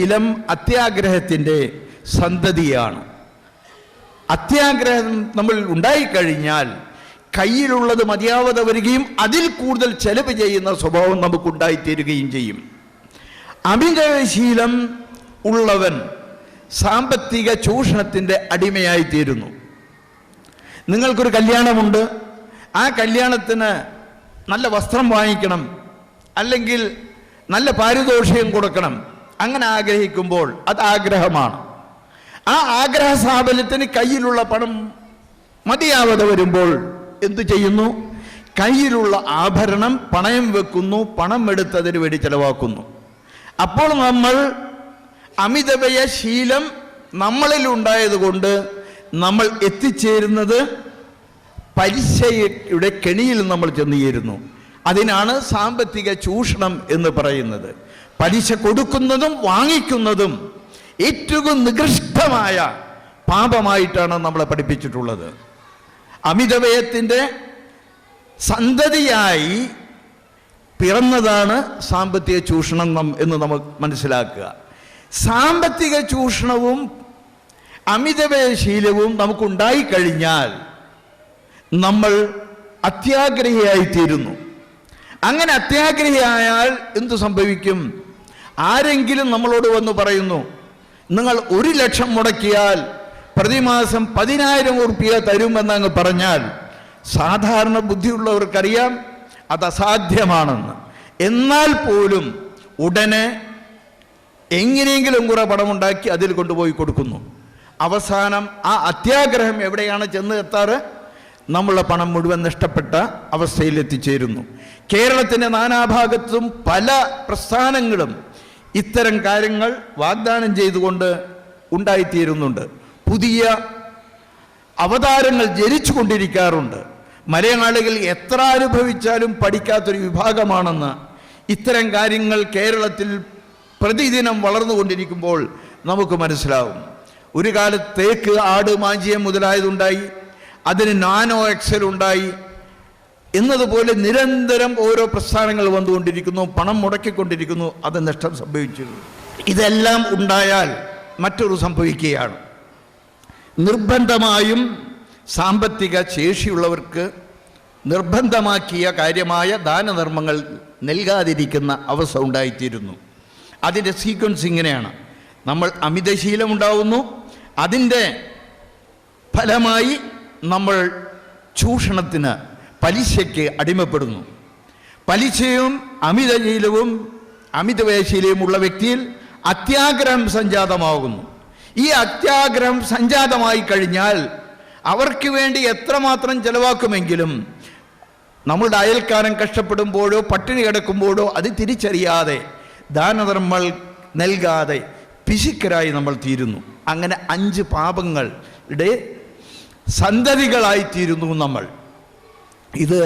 ശീലം അത്യാഗ്രഹത്തിൻ്റെ സന്തതിയാണ്. അത്യാഗ്രഹം നമ്മൾ ഉണ്ടായിക്കഴിഞ്ഞാൽ കയ്യിലുള്ളത് മതിയാവാതെ വരികയും അതിൽ കൂടുതൽ ചെലവ് ചെയ്യുന്ന സ്വഭാവം നമുക്കുണ്ടായിത്തീരുകയും ചെയ്യും. അമിതശീലം ഉള്ളവൻ സാമ്പത്തിക ചൂഷണത്തിൻ്റെ അടിമയായിത്തീരുന്നു. നിങ്ങൾക്കൊരു കല്യാണമുണ്ട്, ആ കല്യാണത്തിന് നല്ല വസ്ത്രം വാങ്ങിക്കണം, അല്ലെങ്കിൽ നല്ല പാരിതോഷികം കൊടുക്കണം. അങ്ങനെ ആഗ്രഹിക്കുമ്പോൾ അത് ആഗ്രഹമാണ്. ആ ആഗ്രഹ സാഫല്യത്തിന് കയ്യിലുള്ള പണം മതിയാവാതെ വരുമ്പോൾ എന്തു ചെയ്യുന്നു? കയ്യിലുള്ള ആഭരണം പണയം വെക്കുന്നു, പണം എടുത്തതിന് വേണ്ടി ചെലവാക്കുന്നു. അപ്പോൾ നമ്മൾ അമിതവ്യയ ശീലം നമ്മളിൽ ഉണ്ടായതുകൊണ്ട് നമ്മൾ എത്തിച്ചേരുന്നത് പലിശയുടെ കെണിയിൽ നമ്മൾ ചെന്നു ചേരുന്നു. അതിനാണ് സാമ്പത്തിക ചൂഷണം എന്ന് പറയുന്നത്. പലിശ കൊടുക്കുന്നതും വാങ്ങിക്കുന്നതും ഏറ്റവും നികൃഷ്ടമായ പാപമായിട്ടാണ് നമ്മളെ പഠിപ്പിച്ചിട്ടുള്ളത്. അമിതവ്യയത്തിൻ്റെ സന്തതിയായി പിറന്നതാണ് സാമ്പത്തിക ചൂഷണം എന്ന് നമ്മൾ മനസ്സിലാക്കുക. സാമ്പത്തിക ചൂഷണവും അമിതവ്യയശീലവും നമുക്കുണ്ടായിക്കഴിഞ്ഞാൽ നമ്മൾ അത്യാഗ്രഹിയായിത്തീരുന്നു. അങ്ങനെ അത്യാഗ്രഹിയായാൽ എന്തു സംഭവിക്കും? ആരെങ്കിലും നമ്മളോട് വന്ന് പറയുന്നു, നിങ്ങൾ 1 ലക്ഷം മുടക്കിയാൽ പ്രതിമാസം 10,000 ഉറുപ്പിക തരുമെന്നങ്ങ് പറഞ്ഞാൽ സാധാരണ ബുദ്ധിയുള്ളവർക്കറിയാം അത് അസാധ്യമാണെന്ന്. എന്നാൽ പോലും ഉടനെ എങ്ങനെയെങ്കിലും കുറെ പണമുണ്ടാക്കി അതിൽ കൊണ്ടുപോയി കൊടുക്കുന്നു. അവസാനം ആ അത്യാഗ്രഹം എവിടെയാണ് ചെന്ന് എത്താറ്? നമ്മളുടെ പണം മുഴുവൻ നഷ്ടപ്പെട്ട അവസ്ഥയിൽ എത്തിച്ചേരുന്നു. കേരളത്തിൻ്റെ നാനാഭാഗത്തും പല പ്രസ്ഥാനങ്ങളും ഇത്തരം കാര്യങ്ങൾ വാഗ്ദാനം ചെയ്തുകൊണ്ട് ഉണ്ടായിത്തീരുന്നുണ്ട്. പുതിയ അവതാരങ്ങൾ ജനിച്ചു കൊണ്ടിരിക്കാറുണ്ട്. മലയാളികൾ എത്ര അനുഭവിച്ചാലും പഠിക്കാത്തൊരു വിഭാഗമാണെന്ന് ഇത്തരം കാര്യങ്ങൾ കേരളത്തിൽ പ്രതിദിനം വളർന്നുകൊണ്ടിരിക്കുമ്പോൾ നമുക്ക് മനസ്സിലാവും. ഒരു കാലത്ത് തേക്ക്, ആട്, മാഞ്ചിയം മുതലായതുണ്ടായി, അതിന് നാനോ എക്സൽ ഉണ്ടായി. എന്നതുപോലെ നിരന്തരം ഓരോ പ്രസ്ഥാനങ്ങൾ വന്നുകൊണ്ടിരിക്കുന്നു, പണം മുടക്കിക്കൊണ്ടിരിക്കുന്നു, അത് നഷ്ടം സംഭവിച്ചിരുന്നു. ഇതെല്ലാം ഉണ്ടായാൽ മറ്റൊരു സംഭവിക്കുകയാണ്. നിർബന്ധമായും സാമ്പത്തിക ശേഷിയുള്ളവർക്ക് നിർബന്ധമാക്കിയ കാര്യമായ ദാനധർമ്മങ്ങൾ നൽകാതിരിക്കുന്ന അവസ്ഥ ഉണ്ടായിത്തീരുന്നു. അതിൻ്റെ സീക്വൻസ് ഇങ്ങനെയാണ്: നമ്മൾ അമിതശീലം ഉണ്ടാവുന്നു, അതിൻ്റെ ഫലമായി നമ്മൾ ചൂഷണത്തിന്, പലിശയ്ക്ക് അടിമപ്പെടുന്നു. പലിശയും അമിതശീലവും അമിതവ്യയശീലവും ഉള്ള വ്യക്തിയിൽ അത്യാഗ്രഹം സംജാതമാകുന്നു. ഈ അത്യാഗ്രഹം സംജാതമായി കഴിഞ്ഞാൽ അവർക്ക് വേണ്ടി എത്രമാത്രം ചെലവാക്കുമെങ്കിലും നമ്മളുടെ അയൽക്കാരൻ കഷ്ടപ്പെടുമ്പോഴോ പട്ടിണി കിടക്കുമ്പോഴോ അത് തിരിച്ചറിയാതെ ദാനധർമ്മങ്ങൾ നൽകാതെ പിശുക്കരായി നമ്മൾ തീരുന്നു. അങ്ങനെ 5 പാപങ്ങളുടെ സന്തതികളായിത്തീരുന്നു നമ്മൾ. ഇത്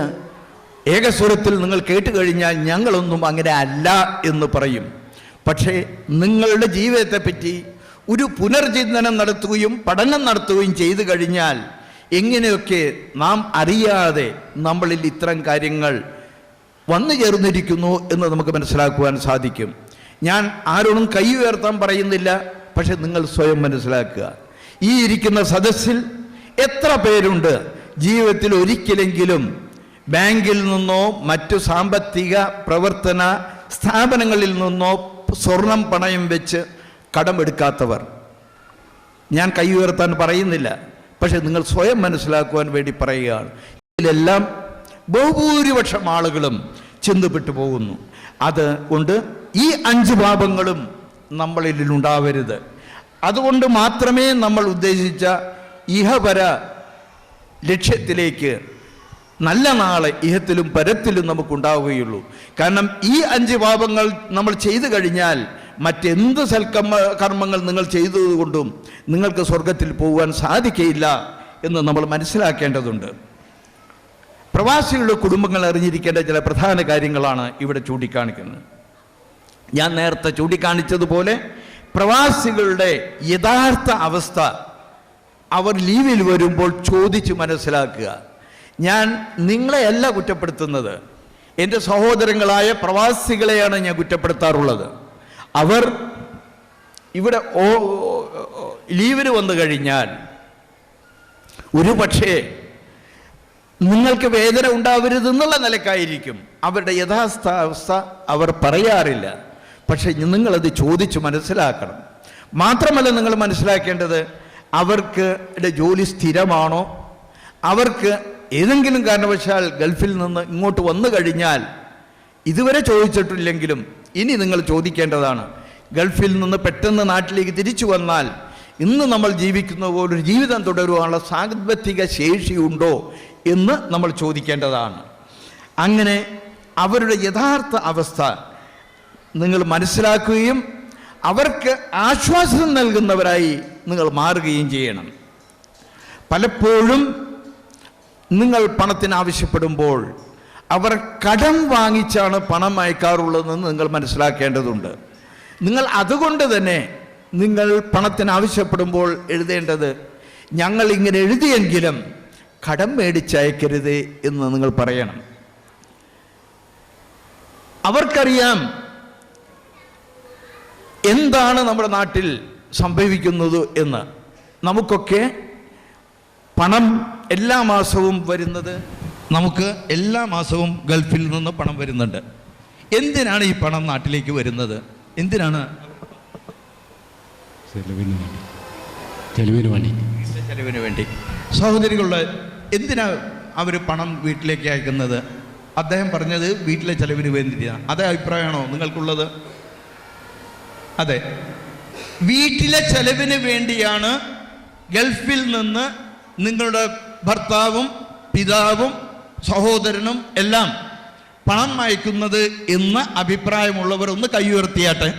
ഏകസ്വരത്തിൽ നിങ്ങൾ കേട്ടുകഴിഞ്ഞാൽ ഞങ്ങളൊന്നും അങ്ങനെ അല്ല എന്ന് പറയും. പക്ഷേ നിങ്ങളുടെ ജീവിതത്തെപ്പറ്റി ഒരു പുനർചിന്തനം നടത്തുകയും പഠനം നടത്തുകയും ചെയ്തു കഴിഞ്ഞാൽ എങ്ങനെയൊക്കെ നാം അറിയാതെ നമ്മളിൽ ഇത്തരം കാര്യങ്ങൾ വന്നു ചേർന്നിരിക്കുന്നു എന്ന് നമുക്ക് മനസ്സിലാക്കുവാൻ സാധിക്കും. ഞാൻ ആരോടും കൈ ഉയർത്താൻ പറയുന്നില്ല, പക്ഷെ നിങ്ങൾ സ്വയം മനസ്സിലാക്കുക. ഈ ഇരിക്കുന്ന സദസ്സിൽ എത്ര പേരുണ്ട് ജീവിതത്തിൽ ഒരിക്കലെങ്കിലും ബാങ്കിൽ നിന്നോ മറ്റു സാമ്പത്തിക പ്രവർത്തന സ്ഥാപനങ്ങളിൽ നിന്നോ സ്വർണം പണയം വെച്ച് കടമെടുക്കാത്തവർ? ഞാൻ കൈ ഉയർത്താൻ പറയുന്നില്ല, പക്ഷെ നിങ്ങൾ സ്വയം മനസ്സിലാക്കുവാൻ വേണ്ടി പറയുകയാണ്. ഇതിലെല്ലാം ബഹുഭൂരിപക്ഷം ആളുകളും ചിന്തപ്പെട്ടു പോകുന്നു. അതുകൊണ്ട് ഈ 5 പാപങ്ങളും നമ്മളിൽ ഉണ്ടാവരുത്. അതുകൊണ്ട് മാത്രമേ നമ്മൾ ഉദ്ദേശിച്ച ഇഹപര ലക്ഷ്യത്തിലേക്ക് നല്ല നാളെ ഇഹത്തിലും പരത്തിലും നമുക്കുണ്ടാവുകയുള്ളൂ. കാരണം ഈ 5 പാപങ്ങൾ നമ്മൾ ചെയ്തു കഴിഞ്ഞാൽ മറ്റെന്ത് കർമ്മങ്ങൾ നിങ്ങൾ ചെയ്തതുകൊണ്ടും നിങ്ങൾക്ക് സ്വർഗത്തിൽ പോകുവാൻ സാധിക്കയില്ല എന്ന് നമ്മൾ മനസ്സിലാക്കേണ്ടതുണ്ട്. പ്രവാസികളുടെ കുടുംബങ്ങൾ അറിഞ്ഞിരിക്കേണ്ട ചില പ്രധാന കാര്യങ്ങളാണ് ഇവിടെ ചൂണ്ടിക്കാണിക്കുന്നത്. ഞാൻ നേരത്തെ ചൂണ്ടിക്കാണിച്ചതുപോലെ പ്രവാസികളുടെ യഥാർത്ഥ അവസ്ഥ അവർ ലീവിൽ വരുമ്പോൾ ചോദിച്ച് മനസ്സിലാക്കുക. ഞാൻ നിങ്ങളെയല്ല കുറ്റപ്പെടുത്തുന്നത്, എൻ്റെ സഹോദരങ്ങളായ പ്രവാസികളെയാണ് ഞാൻ കുറ്റപ്പെടുത്താറുള്ളത്. അവർ ഇവിടെ ലീവിന് വന്നു കഴിഞ്ഞാൽ ഒരു പക്ഷേ നിങ്ങൾക്ക് വേദന ഉണ്ടാവരുതെന്നുള്ള നിലക്കായിരിക്കും അവരുടെ യഥാർത്ഥ അവസ്ഥ അവർ പറയാറില്ല. പക്ഷെ നിങ്ങളത് ചോദിച്ച് മനസ്സിലാക്കണം. മാത്രമല്ല, നിങ്ങൾ മനസ്സിലാക്കേണ്ടത് അവർക്ക് ജോലി സ്ഥിരമാണോ, അവർക്ക് ഏതെങ്കിലും കാരണവശാൽ ഗൾഫിൽ നിന്ന് ഇങ്ങോട്ട് വന്നു കഴിഞ്ഞാൽ ഇതുവരെ ചോദിച്ചിട്ടില്ലെങ്കിലും ഇനി നിങ്ങൾ ചോദിക്കേണ്ടതാണ്. ഗൾഫിൽ നിന്ന് പെട്ടെന്ന് നാട്ടിലേക്ക് തിരിച്ചു വന്നാൽ ഇന്ന് നമ്മൾ ജീവിക്കുന്ന പോലൊരു ജീവിതം തുടരുവാനുള്ള സാമ്പത്തിക ശേഷിയുണ്ടോ എന്ന് നമ്മൾ ചോദിക്കേണ്ടതാണ്. അങ്ങനെ അവരുടെ യഥാർത്ഥ അവസ്ഥ നിങ്ങൾ മനസ്സിലാക്കുകയും അവർക്ക് ആശ്വാസം നൽകുന്നവരായി നിങ്ങൾ മാറുകയും ചെയ്യണം. പലപ്പോഴും നിങ്ങൾ പണത്തിന് ആവശ്യപ്പെടുമ്പോൾ അവർ കടം വാങ്ങിച്ചാണ് പണം അയക്കാറുള്ളതെന്ന് നിങ്ങൾ മനസ്സിലാക്കേണ്ടതുണ്ട്. നിങ്ങൾ അതുകൊണ്ട് തന്നെ നിങ്ങൾ പണത്തിന് ആവശ്യപ്പെടുമ്പോൾ എഴുതേണ്ടത്, ഞങ്ങൾ ഇങ്ങനെ എഴുതിയെങ്കിലും കടം മേടിച്ചയക്കരുത് എന്ന് നിങ്ങൾ പറയണം. അവർക്കറിയാം എന്താണ് നമ്മുടെ നാട്ടിൽ സംഭവിക്കുന്നത് എന്ന്. നമുക്കൊക്കെ പണം എല്ലാ മാസവും വരുന്നത്, നമുക്ക് എല്ലാ മാസവും ഗൾഫിൽ നിന്ന് പണം വരുന്നുണ്ട്. എന്തിനാണ് ഈ പണം നാട്ടിലേക്ക് വരുന്നത്? എന്തിനാണ്? ചെലവിന് വേണ്ടി. സഹോദരികളുടെ എന്തിനാ അവർ പണം വീട്ടിലേക്ക് അയക്കുന്നത്? അദ്ദേഹം പറഞ്ഞത് വീട്ടിലെ ചെലവിന് വേണ്ടിയാണ്. അതേ അഭിപ്രായമാണോ നിങ്ങൾക്കുള്ളത്? അതെ, വീട്ടിലെ ചെലവിന് വേണ്ടിയാണ് ഗൾഫിൽ നിന്ന് നിങ്ങളുടെ ഭർത്താവും പിതാവും സഹോദരനും എല്ലാം പണം അയക്കുന്നത് എന്ന് അഭിപ്രായമുള്ളവർ ഒന്ന് കൈ ഉയർത്തിയാട്ടെ.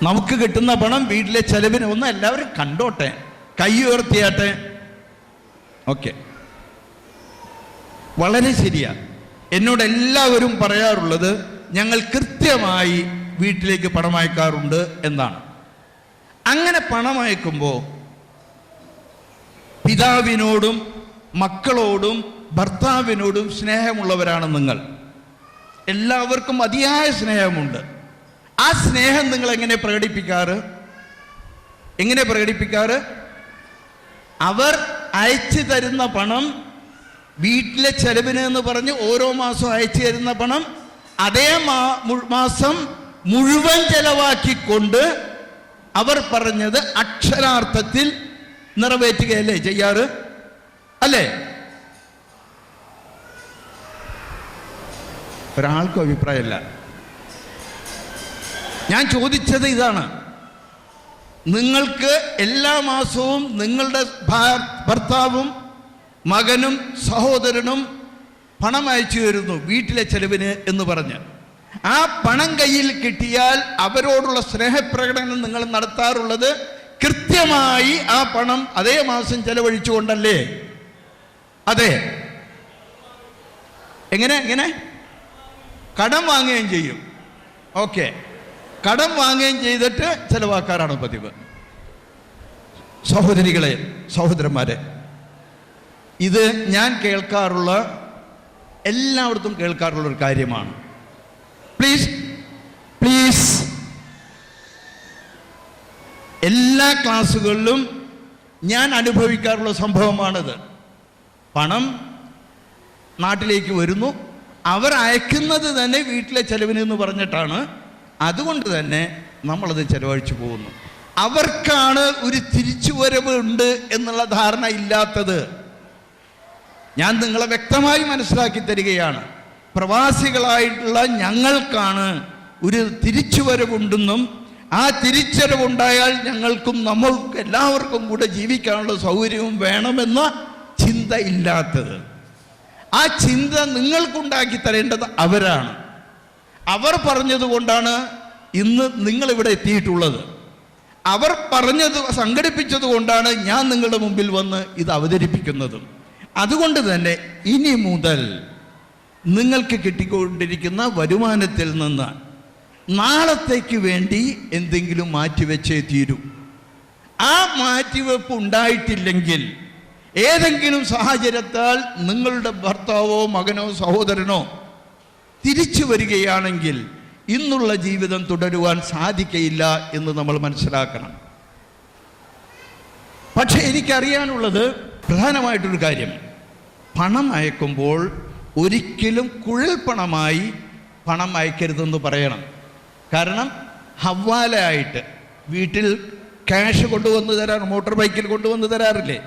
നമുക്ക് കിട്ടുന്ന പണം വീട്ടിലെ ചെലവിന് ഒന്ന് എല്ലാവരും കണ്ടോട്ടെ, കൈ ഉയർത്തിയാട്ടെ. ഓക്കെ, വളരെ ശരിയാ. എന്നോട് എല്ലാവരും പറയാറുള്ളത് ഞങ്ങൾ കൃത്യമായി വീട്ടിലേക്ക് പണം അയക്കാറുണ്ട് എന്നാണ്. അങ്ങനെ പണം അയക്കുമ്പോൾ പിതാവിനോടും മക്കളോടും ഭർത്താവിനോടും സ്നേഹമുള്ളവരാണ് നിങ്ങൾ. എല്ലാവർക്കും അതിയായ സ്നേഹമുണ്ട്. ആ സ്നേഹം നിങ്ങൾ എങ്ങനെ പ്രകടിപ്പിക്കാറ്? അവർ അയച്ചു തരുന്ന പണം, വീട്ടിലെ ചെലവിന് എന്ന് പറഞ്ഞ് ഓരോ മാസവും അയച്ചു തരുന്ന പണം അതേ മാസം മുഴുവൻ ചെലവാക്കിക്കൊണ്ട് അവർ പറഞ്ഞത് അക്ഷരാർത്ഥത്തിൽ നിറവേറ്റുകയല്ലേ ചെയ്യാറ്? അല്ലേ? ഒരാൾക്കും അഭിപ്രായമില്ല. ഞാൻ ചോദിച്ചത് ഇതാണ്, നിങ്ങൾക്ക് എല്ലാ മാസവും നിങ്ങളുടെ ഭർത്താവും മകനും സഹോദരനും പണം അയച്ചു തരുന്നു വീട്ടിലെ ചെലവിന് എന്ന് പറഞ്ഞ്. ആ പണം കയ്യിൽ കിട്ടിയാൽ അവരോടുള്ള സ്നേഹപ്രകടനം നിങ്ങൾ നടത്താറുള്ളത് കൃത്യമായി ആ പണം അതേ മാസം ചെലവഴിച്ചുകൊണ്ടല്ലേ? അതെ. എങ്ങനെ കടം വാങ്ങുകയും ചെയ്യും. ഓക്കെ, കടം വാങ്ങുകയും ചെയ്തിട്ട് ചെലവാക്കാറാണ് പതിവ്. സഹോദരികളെ, സഹോദരന്മാരെ, ഇത് ഞാൻ എല്ലായിടത്തും കേൾക്കാറുള്ള ഒരു കാര്യമാണ്. പ്ലീസ് എല്ലാ ക്ലാസ്സുകളിലും ഞാൻ അനുഭവിക്കാറുള്ള സംഭവമാണിത്. പണം നാട്ടിലേക്ക് വരുന്നു, അവർ അയക്കുന്നത് തന്നെ വീട്ടിലെ ചെലവിന് എന്ന് പറഞ്ഞിട്ടാണ്. അതുകൊണ്ട് തന്നെ നമ്മളത് ചെലവഴിച്ചു പോകുന്നു. അവർക്കാണ് ഒരു തിരിച്ചുവരവ് ഉണ്ട് എന്നുള്ള ധാരണ ഇല്ലാത്തത്. ഞാൻ നിങ്ങളെ വ്യക്തമായി മനസ്സിലാക്കി തരികയാണ്. പ്രവാസികളായിട്ടുള്ള ഞങ്ങൾക്കാണ് ഒരു തിരിച്ചുവരവുണ്ടെന്നും ആ തിരിച്ചറിവുണ്ടായാൽ ഞങ്ങൾക്കും നമ്മൾക്ക് എല്ലാവർക്കും കൂടെ ജീവിക്കാനുള്ള സൗകര്യവും വേണമെന്ന ചിന്ത ഇല്ലാത്തത്. ആ ചിന്ത നിങ്ങൾക്കുണ്ടാക്കി തരേണ്ടത് അവരാണ്. അവർ പറഞ്ഞതുകൊണ്ടാണ് ഇന്ന് നിങ്ങളിവിടെ എത്തിയിട്ടുള്ളത്. അവർ പറഞ്ഞത് സംഘടിപ്പിച്ചത് കൊണ്ടാണ് ഞാൻ നിങ്ങളുടെ മുമ്പിൽ വന്ന് ഇത് അവതരിപ്പിക്കുന്നതും. അതുകൊണ്ട് തന്നെ ഇനി മുതൽ നിങ്ങൾക്ക് കിട്ടിക്കൊണ്ടിരിക്കുന്ന വരുമാനത്തിൽ നിന്ന് നാളത്തേക്ക് വേണ്ടി എന്തെങ്കിലും മാറ്റിവെച്ചേ തീരൂ. ആ മാറ്റിവെപ്പ് ഉണ്ടായിട്ടില്ലെങ്കിൽ ഏതെങ്കിലും സാഹചര്യത്താൽ നിങ്ങളുടെ ഭർത്താവോ മകനോ സഹോദരനോ തിരിച്ചു വരികയാണെങ്കിൽ ഇന്നുള്ള ജീവിതം തുടരുവാൻ സാധിക്കയില്ല എന്ന് നമ്മൾ മനസ്സിലാക്കണം. പക്ഷേ എനിക്കറിയാനുള്ളത് പ്രധാനമായിട്ടൊരു കാര്യം, പണം അയക്കുമ്പോൾ ഒരിക്കലും കുഴൽപ്പണമായി പണം അയക്കരുതെന്ന് പറയണം. കാരണം ഹവാലയായിട്ട് വീട്ടിൽ ക്യാഷ് കൊണ്ടുവന്ന് തരാറ്, മോട്ടോർ ബൈക്കിൽ കൊണ്ടുവന്ന് തരാറില്ലേ,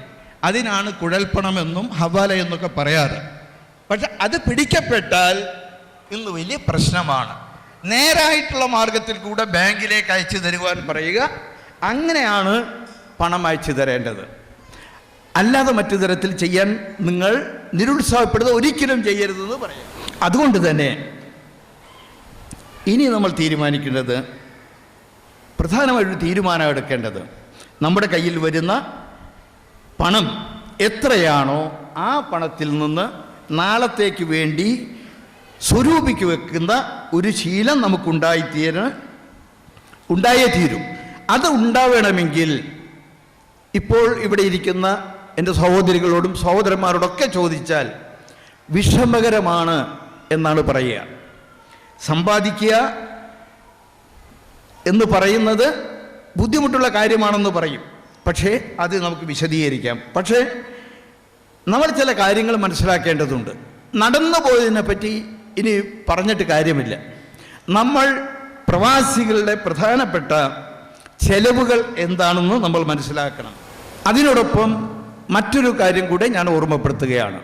അതിനാണ് കുഴൽപ്പണമെന്നും ഹവാല എന്നൊക്കെ പറയാറ്. പക്ഷെ അത് പിടിക്കപ്പെട്ടാൽ ഇന്ന് വലിയ പ്രശ്നമാണ്. നേരായിട്ടുള്ള മാർഗത്തിൽ കൂടെ ബാങ്കിലേക്ക് അയച്ചു തരുവാൻ പറയുക, അങ്ങനെയാണ് പണം അയച്ചു തരേണ്ടത്. അല്ലാതെ മറ്റു തരത്തിൽ ചെയ്യാൻ നിങ്ങൾ നിരുത്സാഹപ്പെടുന്നത് ഒരിക്കലും ചെയ്യരുതെന്ന് പറയാം. അതുകൊണ്ട് തന്നെ ഇനി നമ്മൾ തീരുമാനിക്കേണ്ടത്, പ്രധാനമായൊരു തീരുമാനം എടുക്കേണ്ടത്, നമ്മുടെ കയ്യിൽ വരുന്ന പണം എത്രയാണോ ആ പണത്തിൽ നിന്ന് നാളത്തേക്ക് വേണ്ടി സ്വരൂപിക്ക് വെക്കുന്ന ഒരു ശീലം ഉണ്ടായേ തീരും. അത് ഉണ്ടാവണമെങ്കിൽ ഇപ്പോൾ ഇവിടെ ഇരിക്കുന്ന എൻ്റെ സഹോദരികളോടും സഹോദരന്മാരോടൊക്കെ ചോദിച്ചാൽ വിഷമകരമാണ് എന്നാണ് പറയുക. സമ്പാദിക്കുക എന്ന് പറയുന്നത് ബുദ്ധിമുട്ടുള്ള കാര്യമാണെന്ന് പറയും. പക്ഷേ അത് നമുക്ക് വിശദീകരിക്കാം. പക്ഷേ നമ്മൾ ചില കാര്യങ്ങൾ മനസ്സിലാക്കേണ്ടതുണ്ട്. നടന്നു പോയതിനെ പറ്റി ഇനി പറഞ്ഞിട്ട് കാര്യമില്ല. നമ്മൾ പ്രവാസികളുടെ പ്രധാനപ്പെട്ട ചെലവുകൾ എന്താണെന്ന് നമ്മൾ മനസ്സിലാക്കണം. അതിനോടൊപ്പം മറ്റൊരു കാര്യം കൂടെ ഞാൻ ഓർമ്മപ്പെടുത്തുകയാണ്.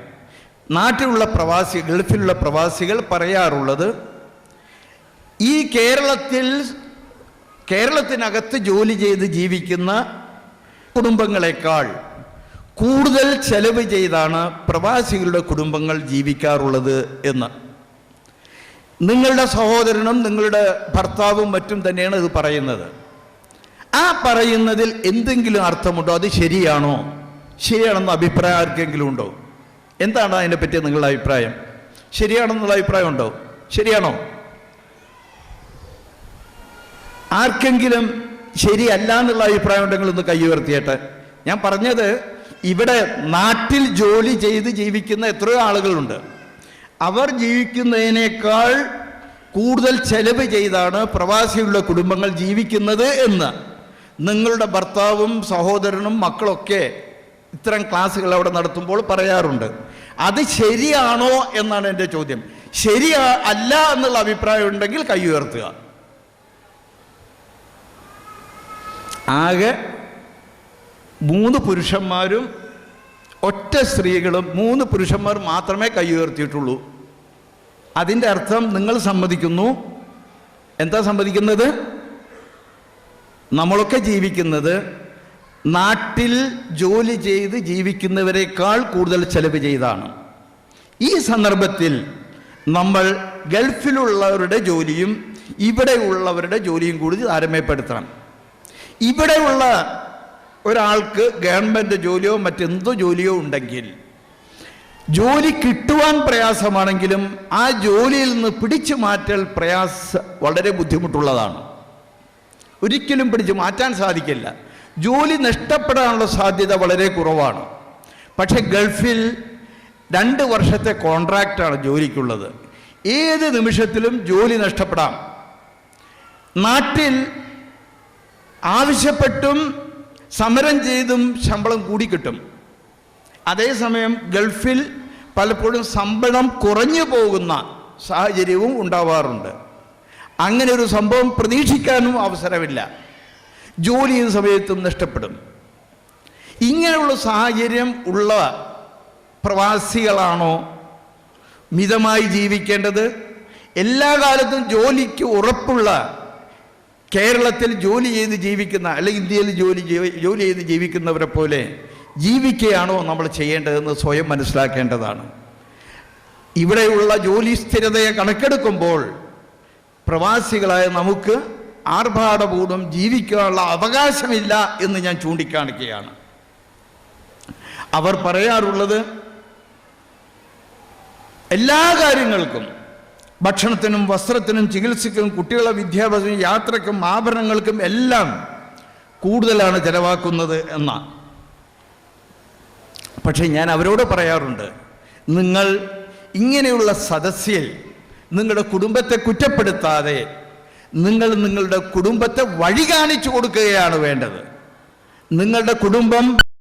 നാട്ടിലുള്ള ഗൾഫിലുള്ള പ്രവാസികൾ പറയാറുള്ളത്, ഈ കേരളത്തിനകത്ത് ജോലി ചെയ്ത് ജീവിക്കുന്ന കുടുംബങ്ങളെക്കാൾ കൂടുതൽ ചെലവ് ചെയ്താണ് പ്രവാസികളുടെ കുടുംബങ്ങൾ ജീവിക്കാറുള്ളത് എന്ന്. നിങ്ങളുടെ സഹോദരനും നിങ്ങളുടെ ഭർത്താവും മറ്റും തന്നെയാണ് ഇത് പറയുന്നത്. ആ പറയുന്നതിൽ എന്തെങ്കിലും അർത്ഥമുണ്ടോ? അത് ശരിയാണോ? ശരിയാണെന്ന അഭിപ്രായം ആർക്കെങ്കിലും ഉണ്ടോ? എന്താണ് അതിനെപ്പറ്റി നിങ്ങളുടെ അഭിപ്രായം? ശരിയാണെന്നുള്ള അഭിപ്രായം ഉണ്ടോ? ശരിയാണോ? ആർക്കെങ്കിലും ശരിയല്ല എന്നുള്ള അഭിപ്രായം ഉണ്ടെങ്കിൽ ഒന്ന് കൈ ഉയർത്തിയിട്ട്. ഞാൻ പറഞ്ഞത്, ഇവിടെ നാട്ടിൽ ജോലി ചെയ്ത് ജീവിക്കുന്ന എത്രയോ ആളുകളുണ്ട്. അവർ ജീവിക്കുന്നതിനേക്കാൾ കൂടുതൽ ചെലവ് ചെയ്താണ് പ്രവാസികളുടെ കുടുംബങ്ങൾ ജീവിക്കുന്നത് എന്ന് നിങ്ങളുടെ ഭർത്താവും സഹോദരനും മക്കളൊക്കെ ഇത്തരം ക്ലാസ്സുകൾ അവിടെ നടത്തുമ്പോൾ പറയാറുണ്ട്. അത് ശരിയാണോ എന്നാണ് എൻ്റെ ചോദ്യം. അല്ല എന്നുള്ള അഭിപ്രായം ഉണ്ടെങ്കിൽ കൈ ഉയർത്തുക. ആകെ 3 പുരുഷന്മാരും ഒറ്റ സ്ത്രീകളും 3 പുരുഷന്മാർ മാത്രമേ കൈ ഉയർത്തിയിട്ടുള്ളൂ. അതിൻ്റെ അർത്ഥം നിങ്ങൾ സമ്മതിക്കുന്നു. എന്താ സമ്മതിക്കുന്നത്? നമ്മളൊക്കെ ജീവിക്കുന്നത് നാട്ടിൽ ജോലി ചെയ്ത് ജീവിക്കുന്നവരെക്കാൾ കൂടുതൽ ചെലവ് ചെയ്താണ്. ഈ സന്ദർഭത്തിൽ നമ്മൾ ഗൾഫിലുള്ളവരുടെ ജോലിയും ഇവിടെയുള്ളവരുടെ ജോലിയും കൂടി താരതമ്യപ്പെടുത്തണം. ഇവിടെയുള്ള ഒരാൾക്ക് ഗവൺമെൻറ് ജോലിയോ മറ്റെന്തോ ജോലിയോ ഉണ്ടെങ്കിൽ ജോലി കിട്ടുവാൻ പ്രയാസമാണെങ്കിലും ആ ജോലിയിൽ നിന്ന് പിടിച്ചു മാറ്റൽ വളരെ ബുദ്ധിമുട്ടുള്ളതാണ്. ഒരിക്കലും പിടിച്ചു മാറ്റാൻ സാധിക്കില്ല. ജോലി നഷ്ടപ്പെടാനുള്ള സാധ്യത വളരെ കുറവാണ്. പക്ഷേ ഗൾഫിൽ 2 വർഷത്തെ കോൺട്രാക്റ്റാണ് ജോലിക്കുള്ളത്. ഏത് നിമിഷത്തിലും ജോലി നഷ്ടപ്പെടാം. നാട്ടിൽ ആവശ്യപ്പെട്ടും സമരം ചെയ്തും ശമ്പളം കൂടി കിട്ടും. അതേസമയം ഗൾഫിൽ പലപ്പോഴും ശമ്പളം കുറഞ്ഞു പോകുന്ന സാഹചര്യവും ഉണ്ടാവാറുണ്ട്. അങ്ങനെ ഒരു സംഭവം പ്രതീക്ഷിക്കാനും അവസരമില്ല. ജോലിയും സമയത്തും നഷ്ടപ്പെടും. ഇങ്ങനെയുള്ള സാഹചര്യം ഉള്ള പ്രവാസികളാണോ മിതമായി ജീവിക്കേണ്ടത്? എല്ലാ കാലത്തും ജോലിക്ക് ഉറപ്പുള്ള കേരളത്തിൽ ജോലി ചെയ്ത് ജീവിക്കുന്ന അല്ലെങ്കിൽ ഇന്ത്യയിൽ ജോലി ചെയ്ത് ജീവിക്കുന്നവരെ പോലെ ജീവിക്കുകയാണോ നമ്മൾ ചെയ്യേണ്ടതെന്ന് സ്വയം മനസ്സിലാക്കേണ്ടതാണ്. ഇവിടെയുള്ള ജോലി സ്ഥിരതയെ കണക്കെടുക്കുമ്പോൾ പ്രവാസികളായ നമുക്ക് ആർഭാടപൂർവ്വം ജീവിക്കാനുള്ള അവകാശമില്ല എന്ന് ഞാൻ ചൂണ്ടിക്കാണിക്കുകയാണ്. അവർ പറയാറുള്ളത്, എല്ലാ കാര്യങ്ങൾക്കും, ഭക്ഷണത്തിനും വസ്ത്രത്തിനും ചികിത്സയ്ക്കും കുട്ടികളുടെ വിദ്യാഭ്യാസത്തിനും യാത്രയ്ക്കും ആഭരണങ്ങൾക്കും എല്ലാം കൂടുതലാണ് ചെലവാക്കുന്നത് എന്നാണ്. പക്ഷേ ഞാൻ അവരോട് പറയാറുണ്ട്, നിങ്ങൾ ഇങ്ങനെയുള്ള സദസ്സിൽ നിങ്ങളുടെ കുടുംബത്തെ കുറ്റപ്പെടുത്താതെ നിങ്ങൾ നിങ്ങളുടെ കുടുംബത്തെ വഴി കാണിച്ചു കൊടുക്കുകയാണ് വേണ്ടത്. നിങ്ങളുടെ കുടുംബം